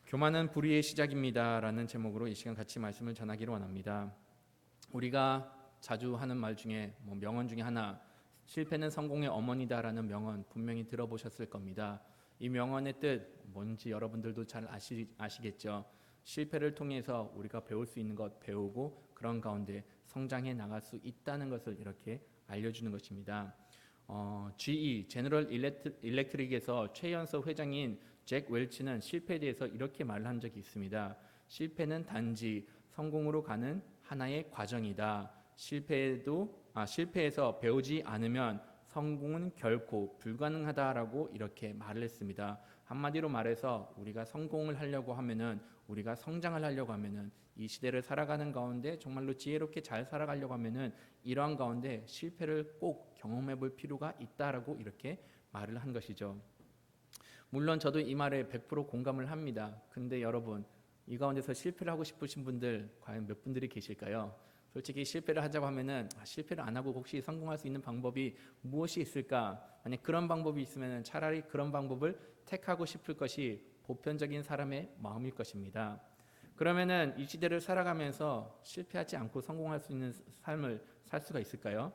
교만은 불의의 시작입니다 라는 제목으로 이 시간 같이 말씀을 전하기를 원합니다. 우리가 자주 하는 말 중에 명언 중에 하나, 실패는 성공의 어머니다 라는 명언 분명히 들어보셨을 겁니다. 이 명언의 뜻 뭔지 여러분들도 잘 아시겠죠? 실패를 통해서 우리가 배울 수 있는 것 배우고 그런 가운데 성장해 나갈 수 있다는 것을 이렇게 알려주는 것입니다. GE 제너럴 일렉트릭에서 최연소 회장인 잭 웰치는 실패에 대해서 이렇게 말한 적이 있습니다. 실패는 단지 성공으로 가는 하나의 과정이다. 실패에서 배우지 않으면 성공은 결코 불가능하다라고 이렇게 말을 했습니다. 한마디로 말해서 우리가 성공을 하려고 하면은, 우리가 성장을 하려고 하면은, 이 시대를 살아가는 가운데 정말로 지혜롭게 잘 살아가려고 하면은 이러한 가운데 실패를 꼭 경험해 볼 필요가 있다라고 이렇게 말을 한 것이죠. 물론 저도 이 말에 100% 공감을 합니다. 근데 여러분, 이 가운데서 실패를 하고 싶으신 분들 과연 몇 분들이 계실까요? 솔직히 실패를 하자고 하면은 실패를 안 하고 혹시 성공할 수 있는 방법이 무엇이 있을까? 만약 그런 방법이 있으면 차라리 그런 방법을 택하고 싶을 것이 보편적인 사람의 마음일 것입니다. 그러면은 이 시대를 살아가면서 실패하지 않고 성공할 수 있는 삶을 살 수가 있을까요?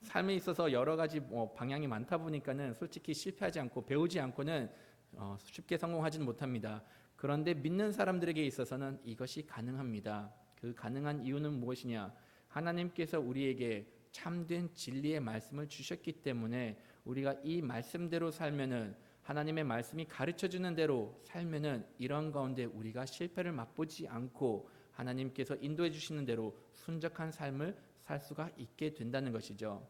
삶에 있어서 여러 가지 방향이 많다 보니까는 솔직히 실패하지 않고 배우지 않고는 쉽게 성공하지는 못합니다. 그런데 믿는 사람들에게 있어서는 이것이 가능합니다. 그 가능한 이유는 무엇이냐? 하나님께서 우리에게 참된 진리의 말씀을 주셨기 때문에 우리가 이 말씀대로 살면은, 하나님의 말씀이 가르쳐주는 대로 살면은 이런 가운데 우리가 실패를 맛보지 않고 하나님께서 인도해 주시는 대로 순적한 삶을 살 수가 있게 된다는 것이죠.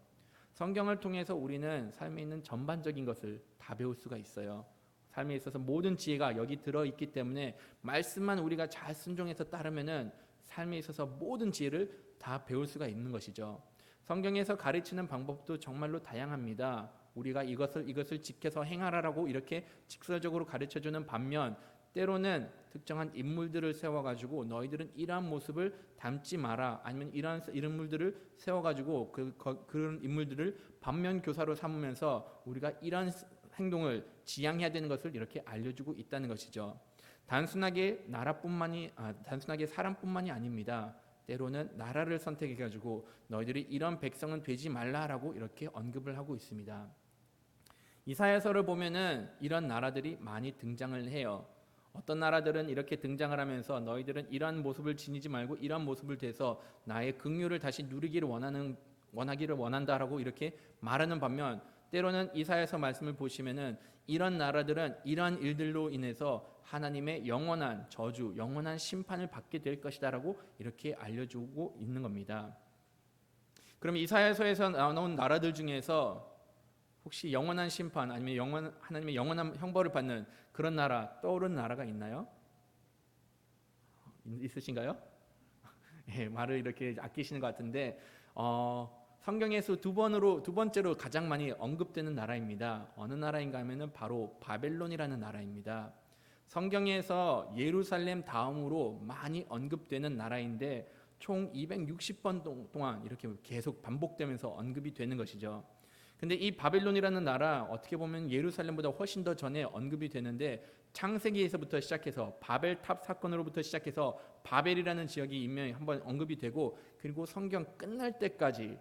성경을 통해서 우리는 삶에 있는 전반적인 것을 다 배울 수가 있어요. 삶에 있어서 모든 지혜가 여기 들어있기 때문에 말씀만 우리가 잘 순종해서 따르면은 삶에 있어서 모든 지혜를 다 배울 수가 있는 것이죠. 성경에서 가르치는 방법도 정말로 다양합니다. 우리가 이것을 지켜서 행하라라고 이렇게 직설적으로 가르쳐주는 반면, 때로는 특정한 인물들을 세워가지고 너희들은 이러한 모습을 담지 마라, 아니면 이러한 인물들을 세워가지고 그런 인물들을 반면 교사로 삼으면서 우리가 이러한 행동을 지향해야 되는 것을 이렇게 알려주고 있다는 것이죠. 단순하게 사람뿐만이 아닙니다. 때로는 나라를 선택해가지고 너희들이 이런 백성은 되지 말라라고 이렇게 언급을 하고 있습니다. 이사야서를 보면은 이런 나라들이 많이 등장을 해요. 어떤 나라들은 이렇게 등장을 하면서 너희들은 이러한 모습을 지니지 말고 이러한 모습을 대해서 나의 긍휼을 다시 누리기를 원하기를 원한다라고 이렇게 말하는 반면, 때로는 이사야서 말씀을 보시면은 이런 나라들은 이러한 일들로 인해서 하나님의 영원한 저주, 영원한 심판을 받게 될 것이다라고 이렇게 알려주고 있는 겁니다. 그럼 이사야서에서 나온 나라들 중에서 혹시 영원한 심판 아니면 하나님의 영원한 형벌을 받는 그런 나라 떠오르는 나라가 있나요? 있으신가요? 예, 말을 이렇게 아끼시는 것 같은데 성경에서 두 번째로 가장 많이 언급되는 나라입니다. 어느 나라인가 하면은 바로 바벨론이라는 나라입니다. 성경에서 예루살렘 다음으로 많이 언급되는 나라인데 총 260번 동안 이렇게 계속 반복되면서 언급이 되는 것이죠. 근데 이 바벨론이라는 나라, 어떻게 보면 예루살렘보다 훨씬 더 전에 언급이 되는데, 창세기에서부터 시작해서 바벨탑 사건으로부터 시작해서 바벨이라는 지역이 인명이 한번 언급이 되고, 그리고 성경 끝날 때까지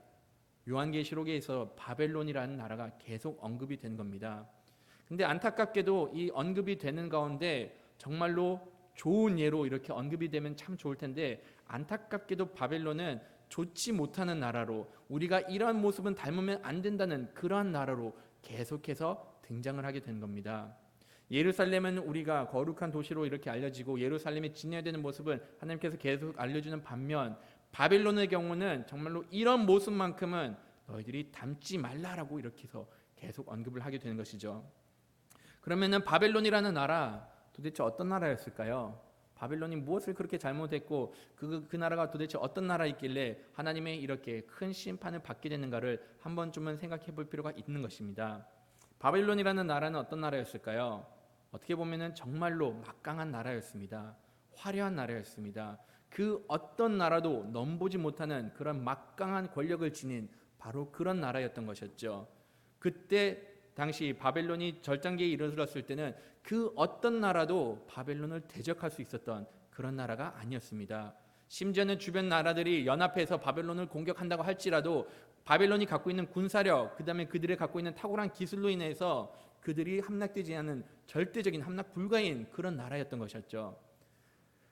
요한계시록에서 바벨론이라는 나라가 계속 언급이 된 겁니다. 근데 안타깝게도 이 언급이 되는 가운데 정말로 좋은 예로 이렇게 언급이 되면 참 좋을 텐데, 안타깝게도 바벨론은 좋지 못하는 나라로, 우리가 이러한 모습은 닮으면 안 된다는 그러한 나라로 계속해서 등장을 하게 된 겁니다. 예루살렘은 우리가 거룩한 도시로 이렇게 알려지고 예루살렘에 지내야 되는 모습은 하나님께서 계속 알려주는 반면, 바벨론의 경우는 정말로 이런 모습만큼은 너희들이 닮지 말라라고 이렇게 해서 계속 언급을 하게 되는 것이죠. 그러면은 바벨론이라는 나라 도대체 어떤 나라였을까요? 바벨론이 무엇을 그렇게 잘못했고 그 나라가 도대체 어떤 나라였길래 하나님의 이렇게 큰 심판을 받게 되는가를 한 번쯤은 생각해 볼 필요가 있는 것입니다. 바벨론이라는 나라는 어떤 나라였을까요? 어떻게 보면은 정말로 막강한 나라였습니다. 화려한 나라였습니다. 그 어떤 나라도 넘보지 못하는 그런 막강한 권력을 지닌 바로 그런 나라였던 것이었죠. 그때 당시 바벨론이 절단기에 이르렀을 때는 그 어떤 나라도 바벨론을 대적할 수 있었던 그런 나라가 아니었습니다. 심지어는 주변 나라들이 연합해서 바벨론을 공격한다고 할지라도 바벨론이 갖고 있는 군사력, 그 다음에 그들이 갖고 있는 탁월한 기술로 인해서 그들이 함락되지 않은 절대적인 함락 불가인 그런 나라였던 것이었죠.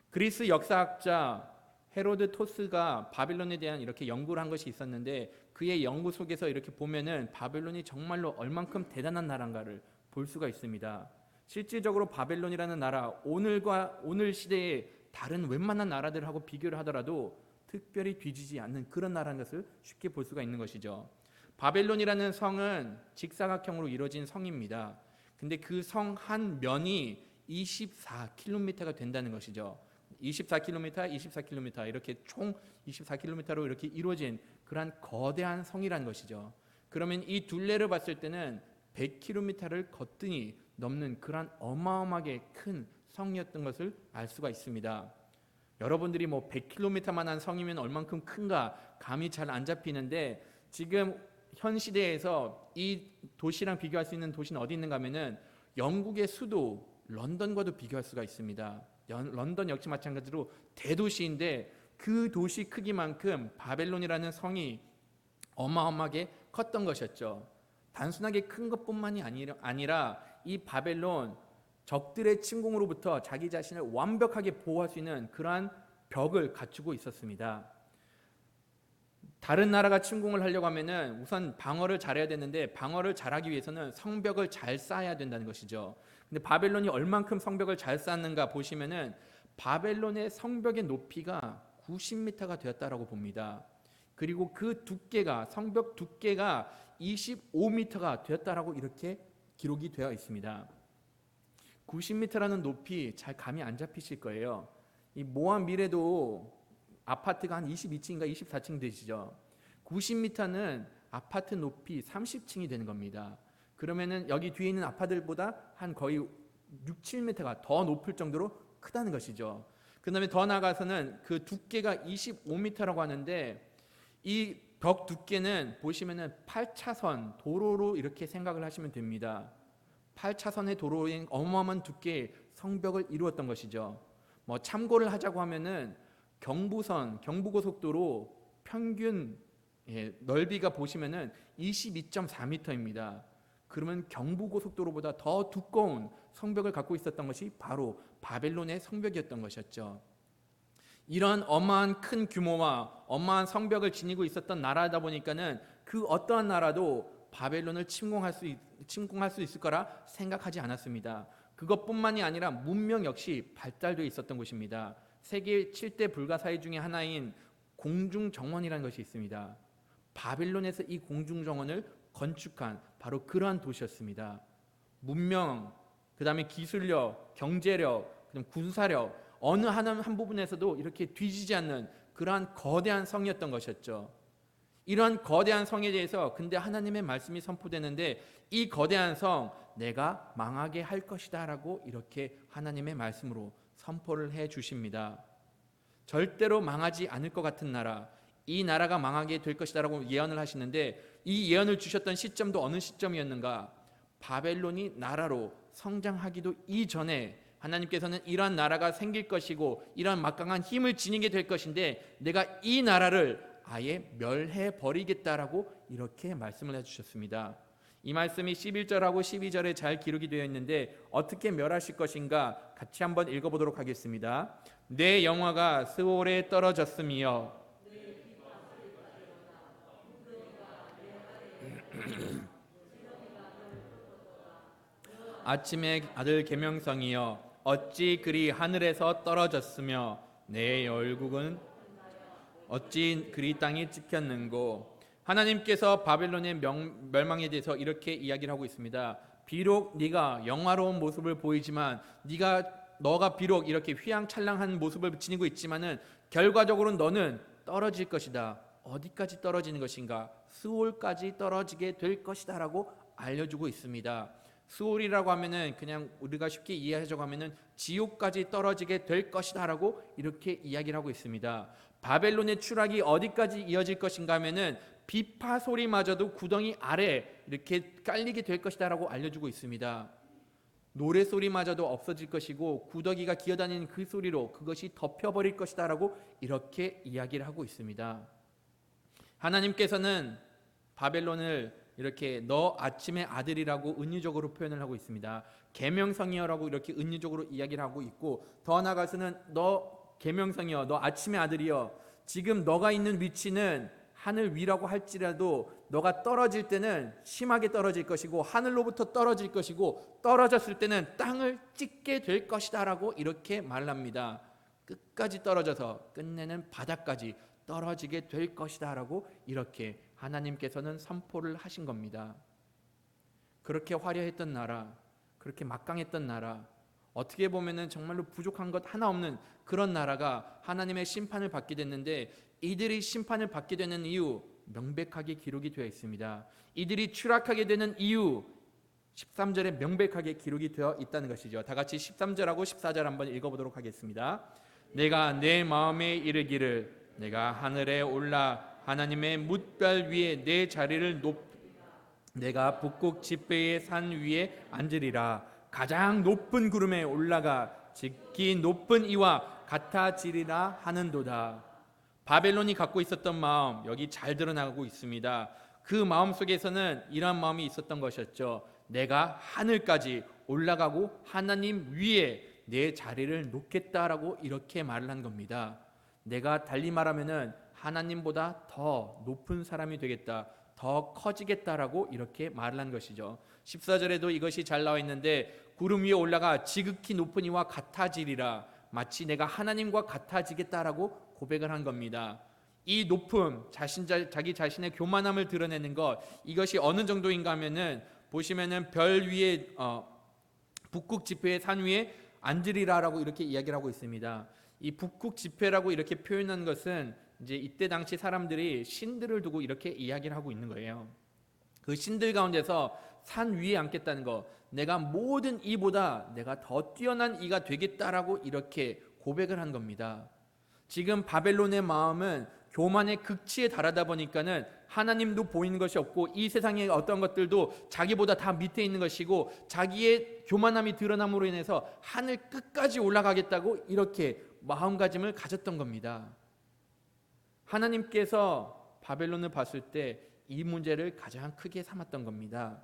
그리스 역사학자 헤로드 토스가 바벨론에 대한 이렇게 연구를 한 것이 있었는데, 그의 연구 속에서 이렇게 보면은 바벨론이 정말로 얼만큼 대단한 나라인가를 볼 수가 있습니다. 실질적으로 바벨론이라는 나라, 오늘 시대의 다른 웬만한 나라들하고 비교를 하더라도 특별히 뒤지지 않는 그런 나라인 것을 쉽게 볼 수가 있는 것이죠. 바벨론이라는 성은 직사각형으로 이루어진 성입니다. 근데 그 성 한 면이 24km가 된다는 것이죠. 24km 이렇게 총 24km로 이렇게 이루어진 그러한 거대한 성이라는 것이죠. 그러면 이 둘레를 봤을 때는 100km를 거뜬히 넘는 그러한 어마어마하게 큰 성이었던 것을 알 수가 있습니다. 여러분들이 뭐 100km만 한 성이면 얼만큼 큰가 감이 잘 안 잡히는데, 지금 현 시대에서 이 도시랑 비교할 수 있는 도시는 어디 있는가 하면은 영국의 수도 런던과도 비교할 수가 있습니다. 런던 역시 마찬가지로 대도시인데 그 도시 크기만큼 바벨론이라는 성이 어마어마하게 컸던 것이었죠. 단순하게 큰 것뿐만이 아니라 이 바벨론, 적들의 침공으로부터 자기 자신을 완벽하게 보호할 수 있는 그러한 벽을 갖추고 있었습니다. 다른 나라가 침공을 하려고 하면은 우선 방어를 잘해야 되는데, 방어를 잘하기 위해서는 성벽을 잘 쌓아야 된다는 것이죠. 근데 바벨론이 얼만큼 성벽을 잘 쌓았는가 보시면은 바벨론의 성벽의 높이가 90m가 되었다라고 봅니다. 그리고 그 두께가, 성벽 두께가 25m가 되었다라고 이렇게 기록이 되어 있습니다. 90m라는 높이 잘 감이 안 잡히실 거예요. 이 모함 미래도 아파트가 한 22층인가 24층 되시죠. 90m는 아파트 높이 30층이 되는 겁니다. 그러면은 여기 뒤에 있는 아파트들보다 한 거의 6, 7m가 더 높을 정도로 크다는 것이죠. 그 다음에 더 나아가서는 그 두께가 25m라고 하는데, 이 벽 두께는 보시면은 8차선 도로로 이렇게 생각을 하시면 됩니다. 8차선의 도로인 어마어마한 두께의 성벽을 이루었던 것이죠. 뭐 참고를 하자고 하면은 경부고속도로 평균 넓이가 보시면은 22.4m입니다. 그러면 경부고속도로보다 더 두꺼운 성벽을 갖고 있었던 것이 바로 바벨론의 성벽이었던 것이었죠. 이런 어마한 큰 규모와 어마한 성벽을 지니고 있었던 나라다 보니까는 그 어떠한 나라도 바벨론을 침공할 수 있을 거라 생각하지 않았습니다. 그것뿐만이 아니라 문명 역시 발달되어 있었던 곳입니다. 세계 7대 불가사의 중에 하나인 공중정원이라는 것이 있습니다. 바벨론에서 이 공중정원을 건축한 바로 그러한 도시였습니다. 문명, 그 다음에 기술력, 경제력, 그다음 군사력, 어느 한 부분에서도 이렇게 뒤지지 않는 그러한 거대한 성이었던 것이었죠. 이러한 거대한 성에 대해서 근데 하나님의 말씀이 선포되는데, 이 거대한 성 내가 망하게 할 것이다 라고 이렇게 하나님의 말씀으로 선포를 해 주십니다. 절대로 망하지 않을 것 같은 나라, 이 나라가 망하게 될 것이다 라고 예언을 하시는데, 이 예언을 주셨던 시점도 어느 시점이었는가? 바벨론이 나라로 성장하기도 이전에 하나님께서는 이러한 나라가 생길 것이고 이러한 막강한 힘을 지니게 될 것인데, 내가 이 나라를 아예 멸해 버리겠다라고 이렇게 말씀을 해주셨습니다. 이 말씀이 11절하고 12절에 잘 기록이 되어 있는데, 어떻게 멸하실 것인가 같이 한번 읽어보도록 하겠습니다. 내 영화가 스올에 떨어졌으며 아침의 아들 계명성이여 어찌 그리 하늘에서 떨어졌으며 내 열국은 어찌 그리 땅에 찍혔는고. 하나님께서 바벨론의 멸망에 대해서 이렇게 이야기를 하고 있습니다. 비록 네가 영화로운 모습을 보이지만, 너가 비록 이렇게 휘황찬란한 모습을 지니고 있지만은 결과적으로 너는 떨어질 것이다. 어디까지 떨어지는 것인가? 스올까지 떨어지게 될 것이다 라고 알려주고 있습니다. 스올이라고 하면은 그냥 우리가 쉽게 이해하자고 하면은 지옥까지 떨어지게 될 것이다 라고 이렇게 이야기를 하고 있습니다. 바벨론의 추락이 어디까지 이어질 것인가 하면은 비파 소리마저도 구덩이 아래 이렇게 깔리게 될 것이다라고 알려주고 있습니다. 노래 소리마저도 없어질 것이고 구더기가 기어다니는 그 소리로 그것이 덮여버릴 것이다라고 이렇게 이야기를 하고 있습니다. 하나님께서는 바벨론을 이렇게 너 아침의 아들이라고 은유적으로 표현을 하고 있습니다. 계명성이여라고 이렇게 은유적으로 이야기를 하고 있고, 더 나아가서는 너 계명성이여, 너 아침의 아들이여, 지금 너가 있는 위치는 하늘 위라고 할지라도 너가 떨어질 때는 심하게 떨어질 것이고 하늘로부터 떨어질 것이고 떨어졌을 때는 땅을 찍게 될 것이다 라고 이렇게 말합니다. 끝까지 떨어져서 끝내는 바닥까지 떨어지게 될 것이다 라고 이렇게 하나님께서는 선포를 하신 겁니다. 그렇게 화려했던 나라, 그렇게 막강했던 나라, 어떻게 보면은 정말로 부족한 것 하나 없는 그런 나라가 하나님의 심판을 받게 됐는데, 이들이 심판을 받게 되는 이유 명백하게 기록이 되어 있습니다. 이들이 추락하게 되는 이유 13절에 명백하게 기록이 되어 있다는 것이죠. 다 같이 13절하고 14절 한번 읽어보도록 하겠습니다. 내가 내 마음에 이르기를 내가 하늘에 올라 하나님의 뭇별 위에 내 자리를 내가 북극 지폐의 산 위에 앉으리라. 가장 높은 구름에 올라가 지극히 높은 이와 같아지리라 하는도다. 바벨론이 갖고 있었던 마음, 여기 잘 드러나고 있습니다. 그 마음 속에서는 이러한 마음이 있었던 것이었죠. 내가 하늘까지 올라가고 하나님 위에 내 자리를 놓겠다라고 이렇게 말을 한 겁니다. 내가 달리 말하면은 하나님보다 더 높은 사람이 되겠다, 더 커지겠다라고 이렇게 말을 한 것이죠. 14절에도 이것이 잘 나와 있는데, 구름 위에 올라가 지극히 높은 이와 같아지리라. 마치 내가 하나님과 같아지겠다라고 고백을 한 겁니다. 이 높음, 자기 자신의 교만함을 드러내는 것, 이것이 어느 정도인가 하면은 보시면은 별 위에 북극 지폐의 산 위에 앉으리라라고 이렇게 이야기를 하고 있습니다. 이 북극 지폐라고 이렇게 표현한 것은 이제 이때 당시 사람들이 신들을 두고 이렇게 이야기를 하고 있는 거예요. 그 신들 가운데서 산 위에 앉겠다는 거, 내가 모든 이보다 내가 더 뛰어난 이가 되겠다라고 이렇게 고백을 한 겁니다. 지금 바벨론의 마음은 교만의 극치에 달하다 보니까는 하나님도 보이는 것이 없고 이 세상의 어떤 것들도 자기보다 다 밑에 있는 것이고, 자기의 교만함이 드러남으로 인해서 하늘 끝까지 올라가겠다고 이렇게 마음가짐을 가졌던 겁니다. 하나님께서 바벨론을 봤을 때 이 문제를 가장 크게 삼았던 겁니다.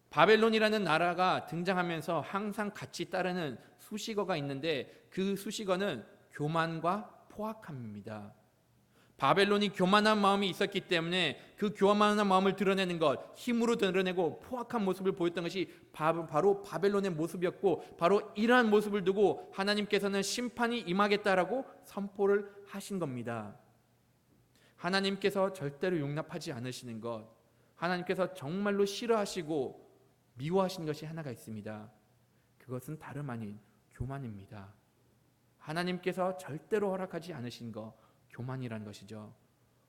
바벨론이라는 나라가 등장하면서 항상 같이 따르는 수식어가 있는데, 그 수식어는 교만과 포악함입니다. 바벨론이 교만한 마음이 있었기 때문에 그 교만한 마음을 드러내는 것, 힘으로 드러내고 포악한 모습을 보였던 것이 바로 바벨론의 모습이었고, 바로 이러한 모습을 두고 하나님께서는 심판이 임하겠다라고 선포를 하신 겁니다. 하나님께서 절대로 용납하지 않으시는 것, 하나님께서 정말로 싫어하시고 미워하신 것이 하나가 있습니다. 그것은 다름 아닌 교만입니다. 하나님께서 절대로 허락하지 않으신 것, 교만이라는 것이죠.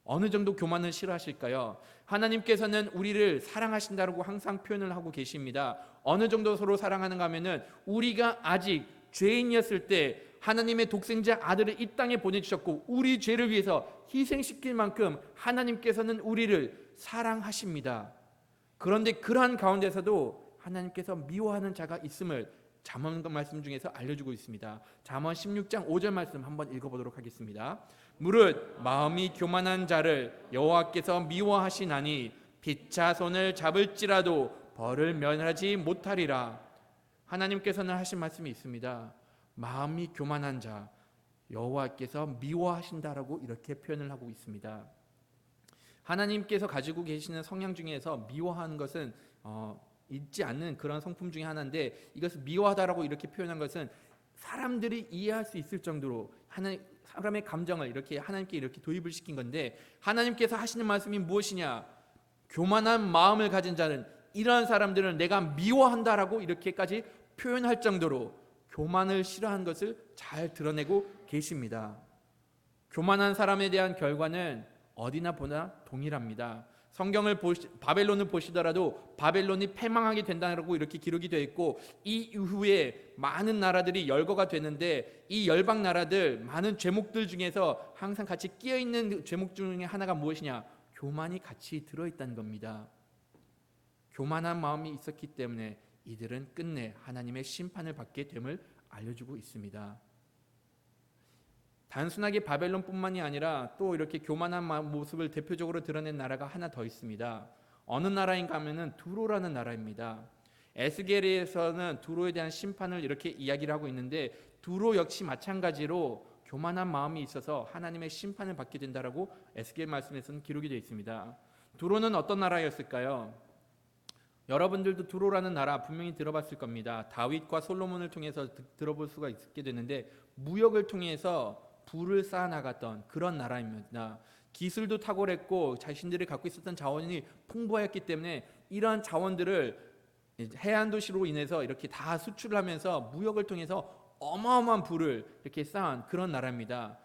어느 정도 교만을 싫어하실까요? 하나님께서는 우리를 사랑하신다고 항상 표현을 하고 계십니다. 어느 정도 서로 사랑하는가 하면은, 우리가 아직 죄인이었을 때 하나님의 독생자 아들을 이 땅에 보내주셨고 우리 죄를 위해서 희생시킬 만큼 하나님께서는 우리를 사랑하십니다. 그런데 그러한 가운데서도 하나님께서 미워하는 자가 있음을 잠언 말씀 중에서 알려주고 있습니다. 잠언 16장 5절 말씀 한번 읽어보도록 하겠습니다. 무릇 마음이 교만한 자를 여호와께서 미워하시나니 피차 손을 잡을지라도 벌을 면하지 못하리라. 하나님께서는 하신 말씀이 있습니다. 마음이 교만한 자 여호와께서 미워하신다라고 이렇게 표현을 하고 있습니다. 하나님께서 가지고 계시는 성향 중에서 미워하는 것은 있지 않는 그런 성품 중에 하나인데, 이것을 미워하다라고 이렇게 표현한 것은 사람들이 이해할 수 있을 정도로 사람의 감정을 이렇게 하나님께 이렇게 도입을 시킨 건데, 하나님께서 하시는 말씀이 무엇이냐? 교만한 마음을 가진 자는, 이러한 사람들은 내가 미워한다라고 이렇게까지 표현할 정도로 교만을 싫어하는 것을 잘 드러내고 계십니다. 교만한 사람에 대한 결과는 어디나 보나 동일합니다. 성경을 바벨론을 보시더라도 바벨론이 패망하게 된다고 이렇게 기록이 되어 있고, 이 이후에 많은 나라들이 열거가 되는데, 이 열방 나라들 많은 죄목들 중에서 항상 같이 끼어 있는 죄목 중에 하나가 무엇이냐? 교만이 같이 들어있다는 겁니다. 교만한 마음이 있었기 때문에 이들은 끝내 하나님의 심판을 받게 됨을 알려주고 있습니다. 단순하게 바벨론뿐만이 아니라 또 이렇게 교만한 모습을 대표적으로 드러낸 나라가 하나 더 있습니다. 어느 나라인가 하면은 두로라는 나라입니다. 에스겔에서는 두로에 대한 심판을 이렇게 이야기를 하고 있는데, 두로 역시 마찬가지로 교만한 마음이 있어서 하나님의 심판을 받게 된다라고 에스겔 말씀에서는 기록이 되어 있습니다. 두로는 어떤 나라였을까요? 여러분들도 두로라는 나라 분명히 들어봤을 겁니다. 다윗과 솔로몬을 통해서 들어볼 수가 있게 되는데, 무역을 통해서 부를 쌓아나갔던 그런 나라입니다. 기술도 탁월했고 자신들이 갖고 있었던 자원이 풍부하였기 때문에 이러한 자원들을 해안 도시로 인해서 이렇게 다 수출을 하면서 무역을 통해서 어마어마한 부를 이렇게 쌓은 그런 나라입니다.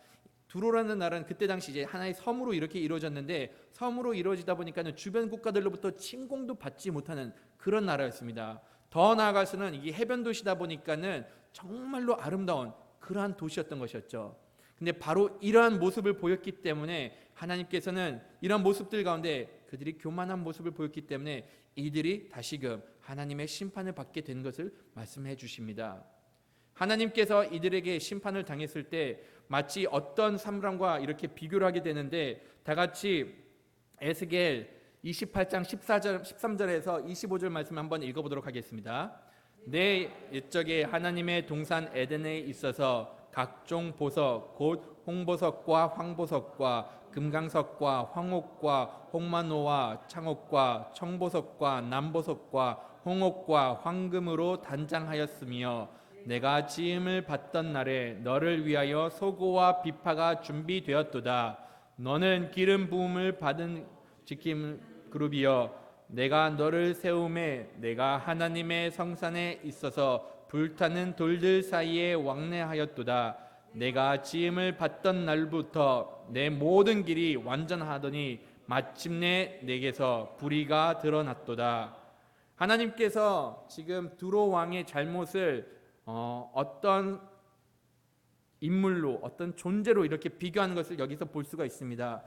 두로라는 나라는 그때 당시 이제 하나의 섬으로 이렇게 이루어졌는데, 섬으로 이루어지다 보니까는 주변 국가들로부터 침공도 받지 못하는 그런 나라였습니다. 더 나아가서는 이게 해변 도시다 보니까는 정말로 아름다운 그러한 도시였던 것이었죠. 근데 바로 이러한 모습을 보였기 때문에 하나님께서는 이러한 모습들 가운데 그들이 교만한 모습을 보였기 때문에 이들이 다시금 하나님의 심판을 받게 된 것을 말씀해 주십니다. 하나님께서 이들에게 심판을 당했을 때 마치 어떤 사람과 이렇게 비교를 하게 되는데, 다 같이 에스겔 28장 13절에서 25절 말씀 한번 읽어보도록 하겠습니다. 내 옛적에 하나님의 동산 에덴에 있어서 각종 보석 곧 홍보석과 황보석과 금강석과 황옥과 홍마노와 창옥과 청보석과 남보석과 홍옥과 황금으로 단장하였으며, 내가 지음을 받던 날에 너를 위하여 소고와 비파가 준비되었도다. 너는 기름 부음을 받은 지킴 그룹이여, 내가 너를 세움에 내가 하나님의 성산에 있어서 불타는 돌들 사이에 왕래하였도다. 내가 지음을 받던 날부터 내 모든 길이 완전하더니 마침내 내게서 불의가 드러났도다. 하나님께서 지금 두로 왕의 잘못을 어떤 인물로, 어떤 존재로 이렇게 비교하는 것을 여기서 볼 수가 있습니다.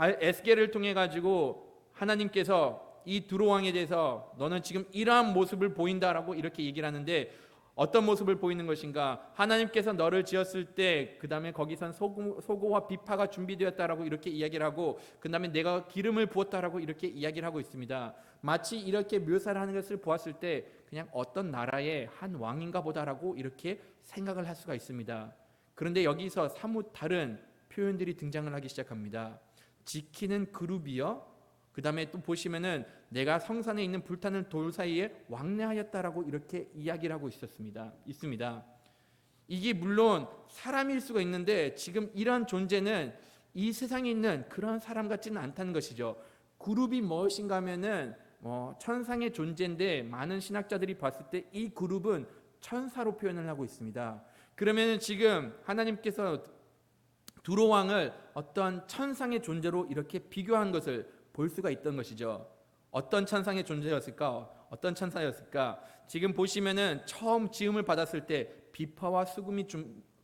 에스겔을 통해 가지고 하나님께서 이 두로 왕에 대해서 너는 지금 이러한 모습을 보인다라고 이렇게 얘기를 하는데, 어떤 모습을 보이는 것인가? 하나님께서 너를 지었을 때 그 다음에 거기선 소고와 비파가 준비되었다라고 이렇게 이야기를 하고, 그 다음에 내가 기름을 부었다라고 이렇게 이야기를 하고 있습니다. 마치 이렇게 묘사를 하는 것을 보았을 때 그냥 어떤 나라의 한 왕인가 보다라고 이렇게 생각을 할 수가 있습니다. 그런데 여기서 사뭇 다른 표현들이 등장을 하기 시작합니다. 지키는 그룹이요, 그 다음에 또 보시면은 내가 성산에 있는 불타는 돌 사이에 왕래하였다라고 이렇게 이야기를 하고 있습니다. 이게 물론 사람일 수가 있는데, 지금 이러한 존재는 이 세상에 있는 그런 사람 같지는 않다는 것이죠. 그룹이 무엇인가 하면은 천상의 존재인데, 많은 신학자들이 봤을 때 이 그룹은 천사로 표현을 하고 있습니다. 그러면은 지금 하나님께서 두로 왕을 어떤 천상의 존재로 이렇게 비교한 것을 볼 수가 있던 것이죠. 어떤 천상의 존재였을까? 어떤 천사였을까? 지금 보시면은 처음 지음을 받았을 때 비파와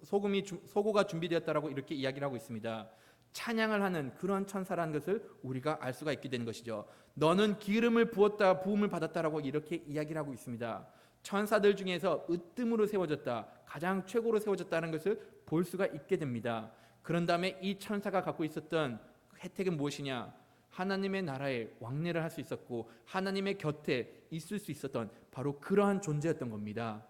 소고가 준비되었다라고 이렇게 이야기를 하고 있습니다. 찬양을 하는 그런 천사라는 것을 우리가 알 수가 있게 되는 것이죠. 너는 기름을 부음을 받았다라고 이렇게 이야기를 하고 있습니다. 천사들 중에서 으뜸으로 세워졌다, 가장 최고로 세워졌다는 것을 볼 수가 있게 됩니다. 그런 다음에 이 천사가 갖고 있었던 혜택은 무엇이냐? 하나님의 나라에 왕래를 할 수 있었고 하나님의 곁에 있을 수 있었던 바로 그러한 존재였던 겁니다.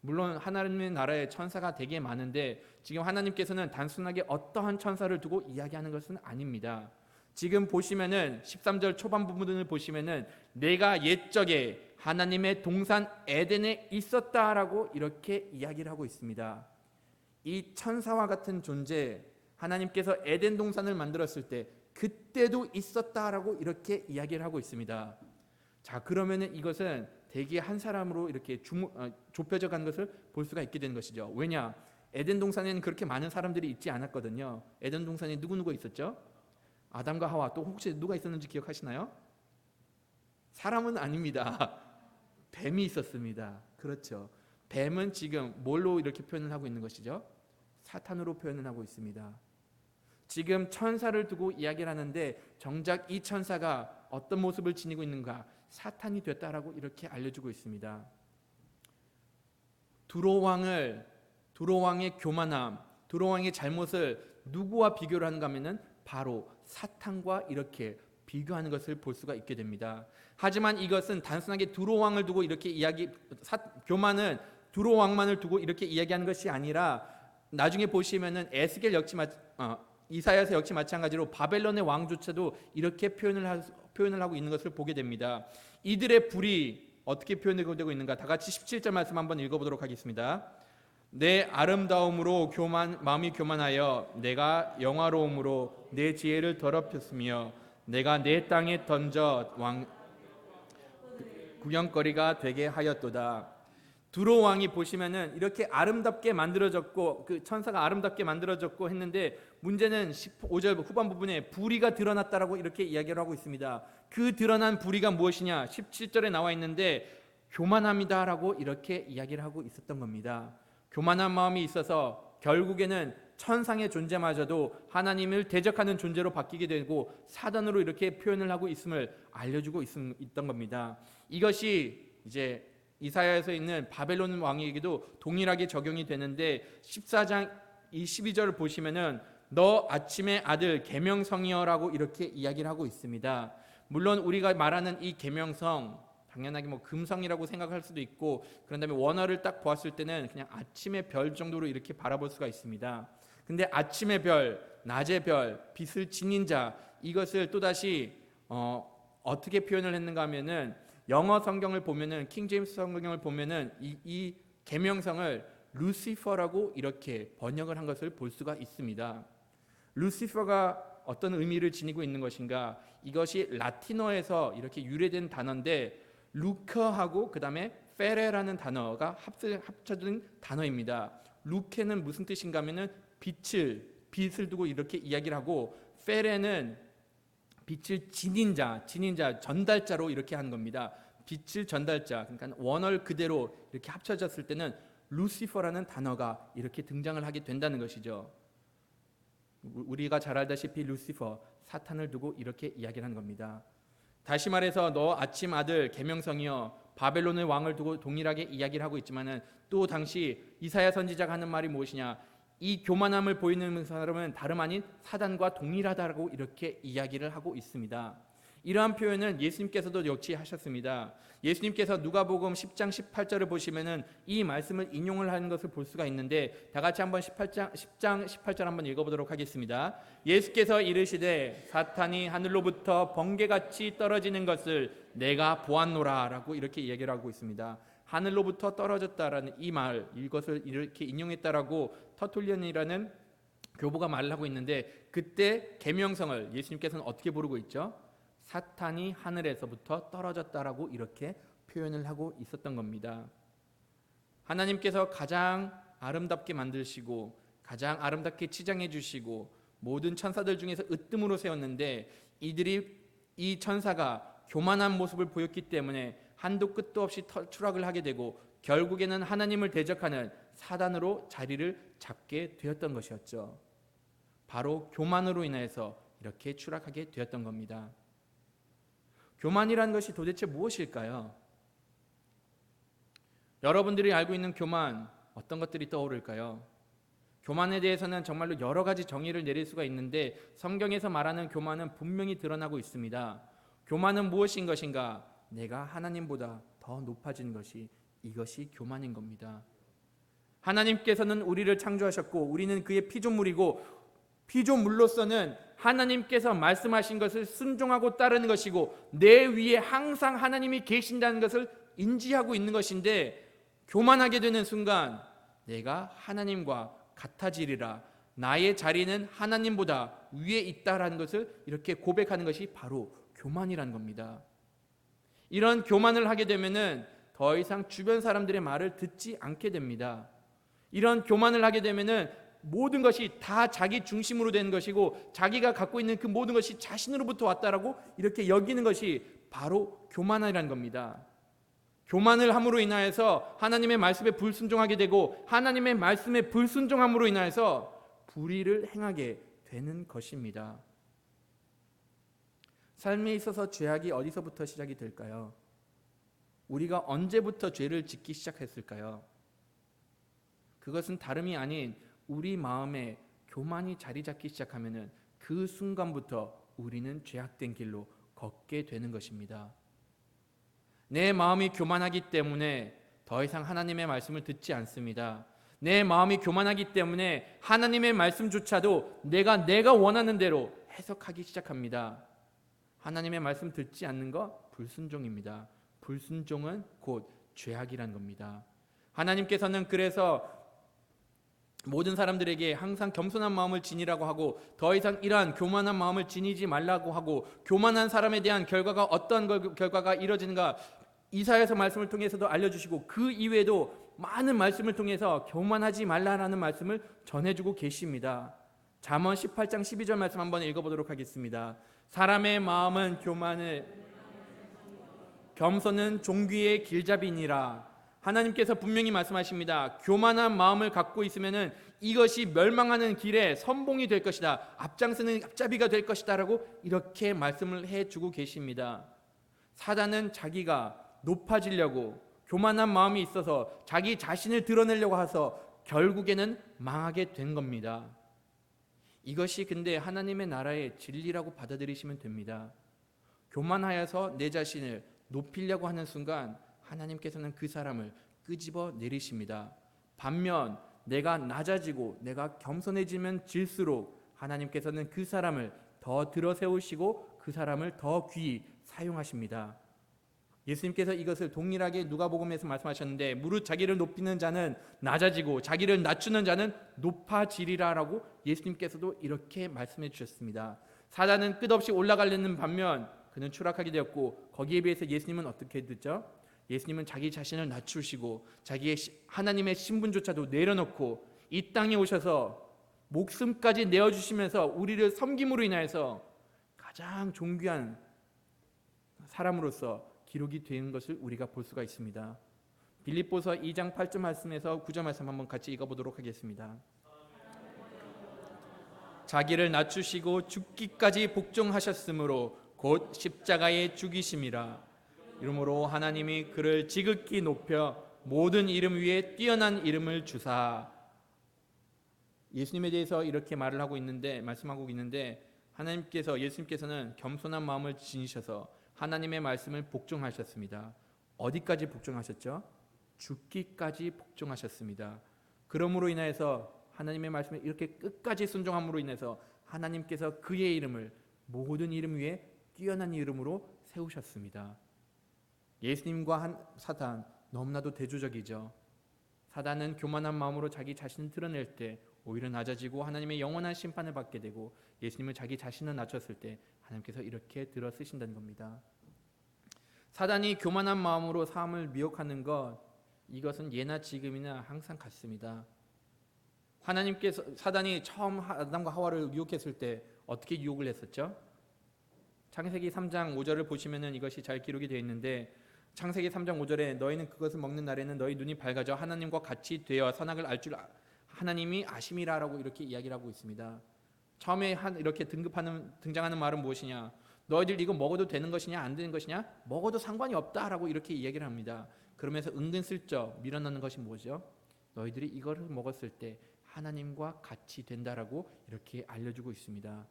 물론 하나님의 나라에 천사가 되게 많은데, 지금 하나님께서는 단순하게 어떠한 천사를 두고 이야기하는 것은 아닙니다. 지금 보시면은 13절 초반 부분을 보시면은 내가 옛적에 하나님의 동산 에덴에 있었다라고 이렇게 이야기를 하고 있습니다. 이 천사와 같은 존재, 하나님께서 에덴 동산을 만들었을 때 그때도 있었다라고 이렇게 이야기를 하고 있습니다. 자, 그러면은 이것은 대개 한 사람으로 이렇게 좁혀져 간 것을 볼 수가 있게 되는 것이죠. 왜냐? 에덴 동산에는 그렇게 많은 사람들이 있지 않았거든요. 에덴 동산에 누구 있었죠? 아담과 하와. 또 혹시 누가 있었는지 기억하시나요? 사람은 아닙니다. 뱀이 있었습니다. 그렇죠. 뱀은 지금 뭘로 이렇게 표현을 하고 있는 것이죠? 사탄으로 표현을 하고 있습니다. 지금 천사를 두고 이야기를 하는데 정작 이 천사가 어떤 모습을 지니고 있는가? 사탄이 됐다라고 이렇게 알려주고 있습니다. 두로왕의 교만함, 두로왕의 잘못을 누구와 비교를 하는가 하면은 바로 사탄과 이렇게 비교하는 것을 볼 수가 있게 됩니다. 하지만 이것은 단순하게 두로왕을 두고 이렇게 교만은 두로왕만을 두고 이렇게 이야기하는 것이 아니라 나중에 보시면은 에스겔 역시 이사야서 역시 마찬가지로 바벨론의 왕조차도 이렇게 표현을 하고 있는 것을 보게 됩니다. 이들의 불이 어떻게 표현되고 있는가? 다 같이 17절 말씀 한번 읽어보도록 하겠습니다. 내 아름다움으로 마음이 교만하여 내가 영화로움으로 내 지혜를 더럽혔으며 내가 내 땅에 던져 구경거리가 되게 하였도다. 두로 왕이 보시면은 이렇게 아름답게 만들어졌고 그 천사가 아름답게 만들어졌고 했는데 문제는 15절 후반 부분에 불의가 드러났다라고 이렇게 이야기를 하고 있습니다. 그 드러난 불의가 무엇이냐? 17절에 나와 있는데 교만함이다라고 이렇게 이야기를 하고 있었던 겁니다. 교만한 마음이 있어서 결국에는 천상의 존재마저도 하나님을 대적하는 존재로 바뀌게 되고 사단으로 이렇게 표현을 하고 있음을 알려주고 있던 겁니다. 이것이 이제 이사야에서 있는 바벨론 왕에게도 동일하게 적용이 되는데 14장 12절을 보시면은 너 아침의 아들 계명성이여라고 이렇게 이야기를 하고 있습니다. 물론 우리가 말하는 이 계명성 당연하게 뭐 금성이라고 생각할 수도 있고 그런 다음에 원어를 딱 보았을 때는 그냥 아침의 별 정도로 이렇게 바라볼 수가 있습니다. 근데 아침의 별, 낮의 별, 빛을 지닌 자 이것을 또다시 어떻게 표현을 했는가 하면은 영어 성경을 보면은 킹 제임스 성경을 보면은 이 계명성을 루시퍼라고 이렇게 번역을 한 것을 볼 수가 있습니다. 루시퍼가 어떤 의미를 지니고 있는 것인가? 이것이 라틴어에서 이렇게 유래된 단어인데 루커하고 그 다음에 페레라는 단어가 합쳐진 단어입니다. 루케는 무슨 뜻인가 하면은 빛을 두고 이렇게 이야기를 하고 페레는 빛을 지닌 자, 전달자로 이렇게 하는 겁니다. 빛을 전달자, 그러니까 원어를 그대로 이렇게 합쳐졌을 때는 루시퍼라는 단어가 이렇게 등장을 하게 된다는 것이죠. 우리가 잘 알다시피 루시퍼, 사탄을 두고 이렇게 이야기를 하는 겁니다. 다시 말해서 너 아침 아들 계명성이여 바벨론의 왕을 두고 동일하게 이야기를 하고 있지만은 또 당시 이사야 선지자가 하는 말이 무엇이냐? 이 교만함을 보이는 사람은 다름 아닌 사단과 동일하다고 이렇게 이야기를 하고 있습니다. 이러한 표현은 예수님께서도 역시 하셨습니다. 예수님께서 누가복음 10장 18절을 보시면은 이 말씀을 인용을 하는 것을 볼 수가 있는데 다 같이 한번 10장 18절 한번 읽어보도록 하겠습니다. 예수께서 이르시되 사탄이 하늘로부터 번개같이 떨어지는 것을 내가 보았노라라고 이렇게 얘기를 하고 있습니다. 하늘로부터 떨어졌다라는 이 말, 이것을 이렇게 인용했다라고 터툴리언이라는 교보가 말을 하고 있는데 그때 계명성을 예수님께서는 어떻게 부르고 있죠? 사탄이 하늘에서부터 떨어졌다라고 이렇게 표현을 하고 있었던 겁니다. 하나님께서 가장 아름답게 만드시고 가장 아름답게 치장해 주시고 모든 천사들 중에서 으뜸으로 세웠는데 이 천사가 교만한 모습을 보였기 때문에 한도 끝도 없이 추락을 하게 되고 결국에는 하나님을 대적하는 사단으로 자리를 잡게 되었던 것이었죠. 바로 교만으로 인해서 이렇게 추락하게 되었던 겁니다. 교만이라는 것이 도대체 무엇일까요? 여러분들이 알고 있는 교만 어떤 것들이 떠오를까요? 교만에 대해서는 정말로 여러 가지 정의를 내릴 수가 있는데 성경에서 말하는 교만은 분명히 드러나고 있습니다. 교만은 무엇인 것인가? 내가 하나님보다 더 높아진 것이 이것이 교만인 겁니다. 하나님께서는 우리를 창조하셨고 우리는 그의 피조물이고 피조물로서는 하나님께서 말씀하신 것을 순종하고 따르는 것이고 내 위에 항상 하나님이 계신다는 것을 인지하고 있는 것인데 교만하게 되는 순간 내가 하나님과 같아지리라, 나의 자리는 하나님보다 위에 있다라는 것을 이렇게 고백하는 것이 바로 교만이라는 겁니다. 이런 교만을 하게 되면은 더 이상 주변 사람들의 말을 듣지 않게 됩니다. 이런 교만을 하게 되면은 모든 것이 다 자기 중심으로 되는 것이고 자기가 갖고 있는 그 모든 것이 자신으로부터 왔다라고 이렇게 여기는 것이 바로 교만이라는 겁니다. 교만을 함으로 인하여서 하나님의 말씀에 불순종하게 되고 하나님의 말씀에 불순종함으로 인하여서 불의를 행하게 되는 것입니다. 삶에 있어서 죄악이 어디서부터 시작이 될까요? 우리가 언제부터 죄를 짓기 시작했을까요? 그것은 다름이 아닌 우리 마음에 교만이 자리 잡기 시작하면은 그 순간부터 우리는 죄악된 길로 걷게 되는 것입니다. 내 마음이 교만하기 때문에 더 이상 하나님의 말씀을 듣지 않습니다. 내 마음이 교만하기 때문에 하나님의 말씀조차도 내가 원하는 대로 해석하기 시작합니다. 하나님의 말씀 듣지 않는 것 불순종입니다. 불순종은 곧 죄악이란 겁니다. 하나님께서는 그래서 모든 사람들에게 항상 겸손한 마음을 지니라고 하고 더 이상 이러한 교만한 마음을 지니지 말라고 하고 교만한 사람에 대한 결과가 어떤 결과가 이뤄지는가 이사야서 말씀을 통해서도 알려주시고 그 이외에도 많은 말씀을 통해서 교만하지 말라라는 말씀을 전해주고 계십니다. 잠언 18장 12절 말씀 한번 읽어보도록 하겠습니다. 사람의 마음은 겸손은 종귀의 길잡이니라. 하나님께서 분명히 말씀하십니다. 교만한 마음을 갖고 있으면은 이것이 멸망하는 길에 선봉이 될 것이다. 앞장서는 앞잡이가 될 것이다 라고 이렇게 말씀을 해주고 계십니다. 사단은 자기가 높아지려고 교만한 마음이 있어서 자기 자신을 드러내려고 해서 결국에는 망하게 된 겁니다. 이것이 근데 하나님의 나라의 진리라고 받아들이시면 됩니다. 교만하여서 내 자신을 높이려고 하는 순간 하나님께서는 그 사람을 끄집어 내리십니다. 반면 내가 낮아지고 내가 겸손해지면 질수록 하나님께서는 그 사람을 더 들어세우시고 그 사람을 더 귀히 사용하십니다. 예수님께서 이것을 동일하게 누가복음에서 말씀하셨는데 무릇 자기를 높이는 자는 낮아지고 자기를 낮추는 자는 높아지리라라고 예수님께서도 이렇게 말씀해 주셨습니다. 사단은 끝없이 올라가려는 반면 그는 추락하게 되었고 거기에 비해서 예수님은 어떻게 됐죠? 예수님은 자기 자신을 낮추시고 자기의 하나님의 신분조차도 내려놓고 이 땅에 오셔서 목숨까지 내어주시면서 우리를 섬김으로 인하여서 가장 존귀한 사람으로서 기록이 되는 것을 우리가 볼 수가 있습니다. 빌립보서 2장 8절 말씀에서 9절 말씀 한번 같이 읽어보도록 하겠습니다. 자기를 낮추시고 죽기까지 복종하셨으므로 곧 십자가에 죽이심이라. 이러므로 하나님이 그를 지극히 높여 모든 이름 위에 뛰어난 이름을 주사. 예수님에 대해서 이렇게 말씀하고 있는데 예수님께서는 겸손한 마음을 지니셔서 하나님의 말씀을 복종하셨습니다. 어디까지 복종하셨죠? 죽기까지 복종하셨습니다. 그러므로 인해서 하나님의 말씀에 이렇게 끝까지 순종함으로 인해서 하나님께서 그의 이름을 모든 이름 위에 뛰어난 이름으로 세우셨습니다. 예수님과 사단 너무나도 대조적이죠. 사단은 교만한 마음으로 자기 자신을 드러낼 때 오히려 낮아지고 하나님의 영원한 심판을 받게 되고 예수님은 자기 자신을 낮췄을 때 하나님께서 이렇게 들어 쓰신다는 겁니다. 사단이 교만한 마음으로 사람을 미혹하는 것 이것은 예나 지금이나 항상 같습니다. 사단이 처음 아담과 하와를 유혹했을 때 어떻게 유혹을 했었죠? 창세기 3장 5절을 보시면은 이것이 잘 기록이 되어 있는데 창세기 3장 5절에 너희는 그것을 먹는 날에는 너희 눈이 밝아져 하나님과 같이 되어 선악을 알 줄 하나님이 아심이라라고 이렇게 이야기를 하고 있습니다. 처음에 이렇게 등장하는 말은 무엇이냐? 너희들 이거 먹어도 되는 것이냐 안 되는 것이냐? 먹어도 상관이 없다라고 이렇게 이야기를 합니다. 그러면서 은근슬쩍 밀어넣는 것이 뭐죠? 너희들이 이거를 먹었을 때 하나님과 같이 된다라고 이렇게 알려주고 있습니다.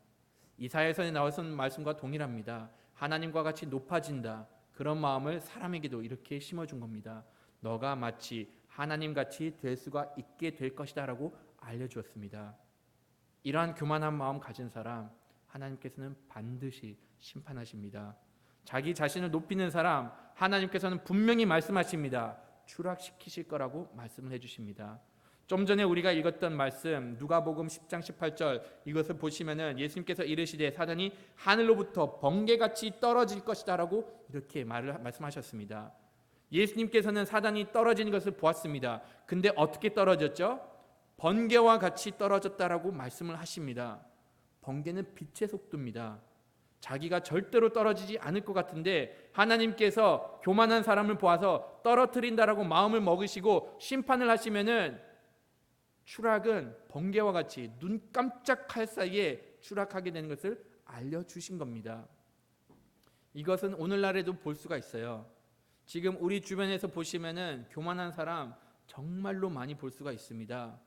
이사야서에 나왔던 말씀과 동일합니다. 하나님과 같이 높아진다. 그런 마음을 사람에게도 이렇게 심어준 겁니다. 너가 마치 하나님같이 될 수가 있게 될 것이다 라고 알려주었습니다. 이러한 교만한 마음 가진 사람 하나님께서는 반드시 심판하십니다. 자기 자신을 높이는 사람 하나님께서는 분명히 말씀하십니다. 추락시키실 거라고 말씀을 해주십니다. 좀 전에 우리가 읽었던 말씀 누가복음 10장 18절 이것을 보시면은 예수님께서 이르시되 사단이 하늘로부터 번개같이 떨어질 것이다 라고 이렇게 말씀하셨습니다. 예수님께서는 사단이 떨어지는 것을 보았습니다. 근데 어떻게 떨어졌죠? 번개와 같이 떨어졌다라고 말씀을 하십니다. 번개는 빛의 속도입니다. 자기가 절대로 떨어지지 않을 것 같은데 하나님께서 교만한 사람을 보아서 떨어뜨린다라고 마음을 먹으시고 심판을 하시면은 추락은 번개와 같이 눈 깜짝할 사이에 추락하게 되는 것을 알려주신 겁니다. 이것은 오늘날에도 볼 수가 있어요. 지금 우리 주변에서 보시면은 교만한 사람 정말로 많이 볼 수가 있습니다.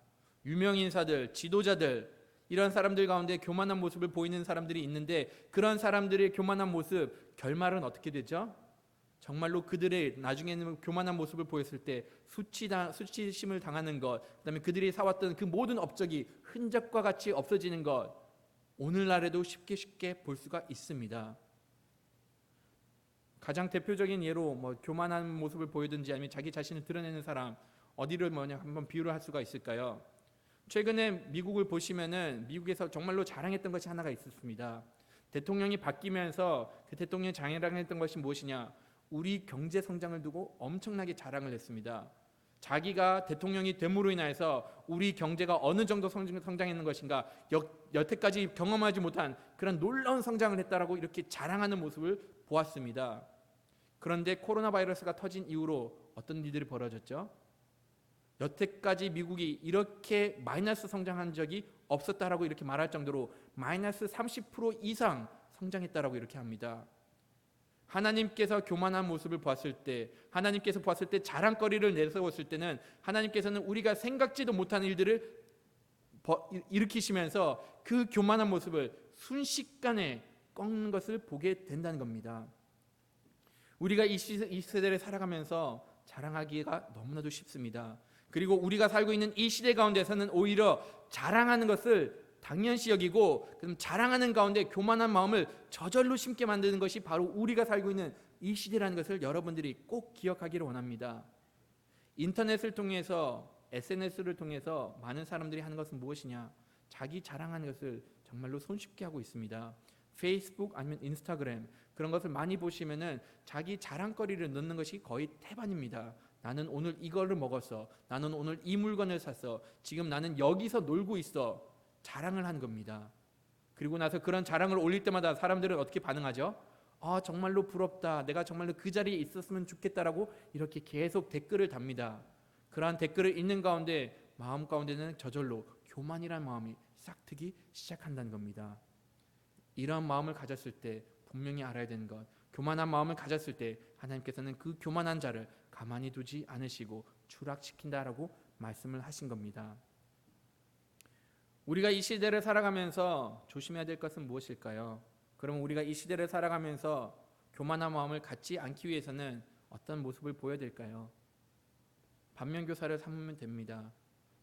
유명인사들, 지도자들, 이런 사람들 가운데 교만한 모습을 보이는 사람들이 있는데, 그런 사람들의 교만한 모습 결말은 어떻게 되죠? 정말로 그들의 나중에는 교만한 모습을 보였을 때 수치심을 당하는 것, 그다음에 그들이 사왔던 그 모든 업적이 흔적과 같이 없어지는 것, 오늘날에도 쉽게 볼 수가 있습니다. 가장 대표적인 예로 교만한 모습을 보이든지 아니면 자기 자신을 드러내는 사람, 어디를 한번 비유를 할 수가 있을까요? 최근에 미국을 보시면은 미국에서 정말로 자랑했던 것이 하나가 있었습니다. 대통령이 바뀌면서 그 대통령이 자랑했던 것이 무엇이냐? 우리 경제 성장을 두고 엄청나게 자랑을 했습니다. 자기가 대통령이 됨으로 인해서 우리 경제가 어느 정도 성장했는 것인가, 여태까지 경험하지 못한 그런 놀라운 성장을 했다라고 이렇게 자랑하는 모습을 보았습니다. 그런데 코로나 바이러스가 터진 이후로 어떤 일들이 벌어졌죠? 여태까지 미국이 이렇게 마이너스 성장한 적이 없었다라고 이렇게 말할 정도로 마이너스 30% 이상 성장했다라고 이렇게 합니다. 하나님께서 교만한 모습을 보았을 때, 하나님께서 보았을 때 자랑거리를 내세웠을 때는 하나님께서는 우리가 생각지도 못한 일들을 일으키시면서 그 교만한 모습을 순식간에 꺾는 것을 보게 된다는 겁니다. 우리가 이 세대를 살아가면서 자랑하기가 너무나도 쉽습니다. 그리고 우리가 살고 있는 이 시대 가운데서는 오히려 자랑하는 것을 당연시 여기고, 그럼 자랑하는 가운데 교만한 마음을 저절로 심게 만드는 것이 바로 우리가 살고 있는 이 시대라는 것을 여러분들이 꼭 기억하기를 원합니다. 인터넷을 통해서, SNS를 통해서 많은 사람들이 하는 것은 무엇이냐? 자기 자랑하는 것을 정말로 손쉽게 하고 있습니다. 페이스북 아니면 인스타그램, 그런 것을 많이 보시면은 자기 자랑거리를 넣는 것이 거의 태반입니다. 나는 오늘 이거를 먹었어, 나는 오늘 이 물건을 샀어, 지금 나는 여기서 놀고 있어, 자랑을 하는 겁니다. 그리고 나서 그런 자랑을 올릴 때마다 사람들은 어떻게 반응하죠? 정말로 부럽다, 내가 정말로 그 자리에 있었으면 좋겠다라고 이렇게 계속 댓글을 답니다. 그러한 댓글을 읽는 가운데 마음 가운데는 저절로 교만이라는 마음이 싹트기 시작한다는 겁니다. 이러한 마음을 가졌을 때 분명히 알아야 되는 것, 교만한 마음을 가졌을 때 하나님께서는 그 교만한 자를 가만히 두지 않으시고 추락시킨다라고 말씀을 하신 겁니다. 우리가 이 시대를 살아가면서 조심해야 될 것은 무엇일까요? 그럼 우리가 이 시대를 살아가면서 교만한 마음을 갖지 않기 위해서는 어떤 모습을 보여야 될까요? 반면교사를 삼으면 됩니다.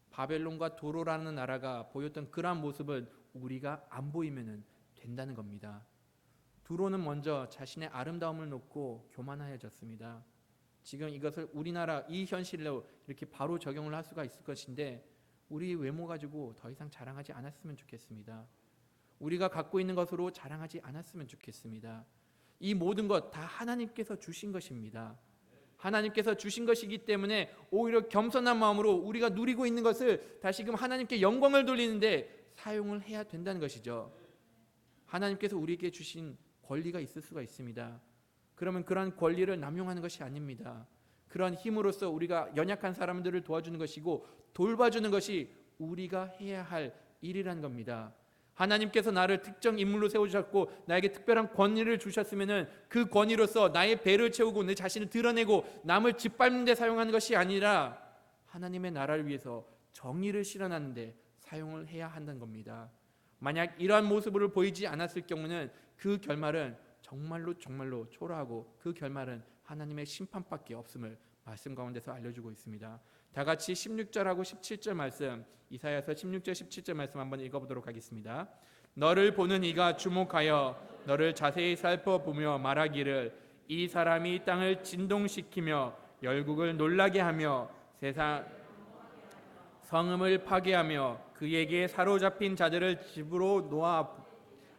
바벨론과 도로라는 나라가 보였던 그러한 모습은 우리가 안 보이면 된다는 겁니다. 두로는 먼저 자신의 아름다움을 놓고 교만하여졌습니다. 지금 이것을 우리나라 이 현실로 이렇게 바로 적용을 할 수가 있을 것인데, 우리 외모 가지고 더 이상 자랑하지 않았으면 좋겠습니다. 우리가 갖고 있는 것으로 자랑하지 않았으면 좋겠습니다. 이 모든 것 다 하나님께서 주신 것입니다. 하나님께서 주신 것이기 때문에 오히려 겸손한 마음으로 우리가 누리고 있는 것을 다시금 하나님께 영광을 돌리는데 사용을 해야 된다는 것이죠. 하나님께서 우리에게 주신 권리가 있을 수가 있습니다. 그러면 그런 권리를 남용하는 것이 아닙니다. 그런 힘으로써 우리가 연약한 사람들을 도와주는 것이고 돌봐주는 것이 우리가 해야 할 일이라는 겁니다. 하나님께서 나를 특정 인물로 세우셨고 나에게 특별한 권위를 주셨으면 그 권위로서 나의 배를 채우고 내 자신을 드러내고 남을 짓밟는 데 사용하는 것이 아니라 하나님의 나라를 위해서 정의를 실현하는 데 사용을 해야 한다는 겁니다. 만약 이러한 모습을 보이지 않았을 경우는 그 결말은 정말로 초라하고 그 결말은 하나님의 심판밖에 없음을 말씀 가운데서 알려주고 있습니다. 다 같이 16절하고 17절 말씀, 이사야서 16절 17절 말씀 한번 읽어보도록 하겠습니다. 너를 보는 이가 주목하여 너를 자세히 살펴보며 말하기를 이 사람이 땅을 진동시키며 열국을 놀라게 하며 세상 성읍을 파괴하며 그에게 사로잡힌 자들을 집으로 놓아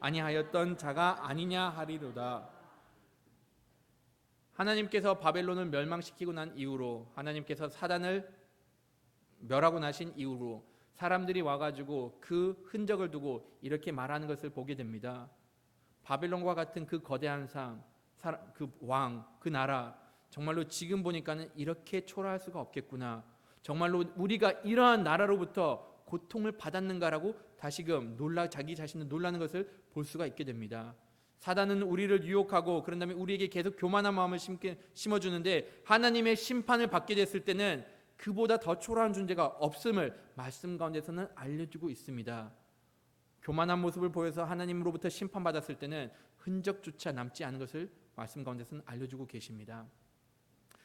아니하였던 자가 아니냐 하리로다. 하나님께서 바벨론을 멸망시키고 난 이후로, 하나님께서 사단을 멸하고 나신 이후로 사람들이 와가지고 그 흔적을 두고 이렇게 말하는 것을 보게 됩니다. 바벨론과 같은 그 거대한 상, 그 왕, 그 나라, 정말로 지금 보니까는 이렇게 초라할 수가 없겠구나, 정말로 우리가 이러한 나라로부터 고통을 받았는가라고 다시금 자기 자신을 놀라는 것을 볼 수가 있게 됩니다. 사단은 우리를 유혹하고 그런 다음에 우리에게 계속 교만한 마음을 심어주는데 하나님의 심판을 받게 됐을 때는 그보다 더 초라한 존재가 없음을 말씀 가운데서는 알려주고 있습니다. 교만한 모습을 보여서 하나님으로부터 심판받았을 때는 흔적조차 남지 않은 것을 말씀 가운데서는 알려주고 계십니다.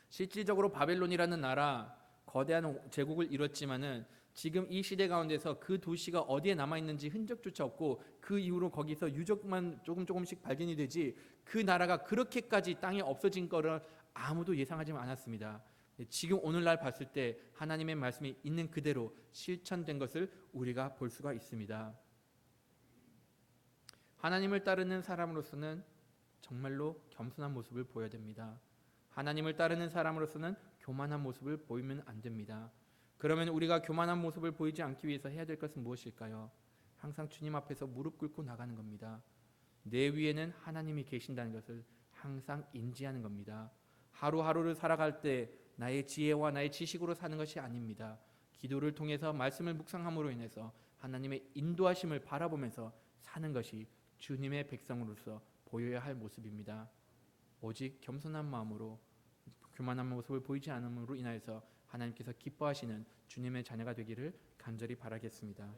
실질적으로 바벨론이라는 나라 거대한 제국을 이뤘지만은 지금 이 시대 가운데서 그 도시가 어디에 남아있는지 흔적조차 없고 그 이후로 거기서 유적만 조금씩 발견이 되지 그 나라가 그렇게까지 땅에 없어진 거를 아무도 예상하지 않았습니다. 지금 오늘날 봤을 때 하나님의 말씀이 있는 그대로 실천된 것을 우리가 볼 수가 있습니다. 하나님을 따르는 사람으로서는 정말로 겸손한 모습을 보여야 됩니다. 하나님을 따르는 사람으로서는 교만한 모습을 보이면 안 됩니다. 그러면 우리가 교만한 모습을 보이지 않기 위해서 해야 될 것은 무엇일까요? 항상 주님 앞에서 무릎 꿇고 나가는 겁니다. 내 위에는 하나님이 계신다는 것을 항상 인지하는 겁니다. 하루하루를 살아갈 때 나의 지혜와 나의 지식으로 사는 것이 아닙니다. 기도를 통해서 말씀을 묵상함으로 인해서 하나님의 인도하심을 바라보면서 사는 것이 주님의 백성으로서 보여야 할 모습입니다. 오직 겸손한 마음으로 교만한 모습을 보이지 않음으로 인하여서 하나님께서 기뻐하시는 주님의 자녀가 되기를 간절히 바라겠습니다.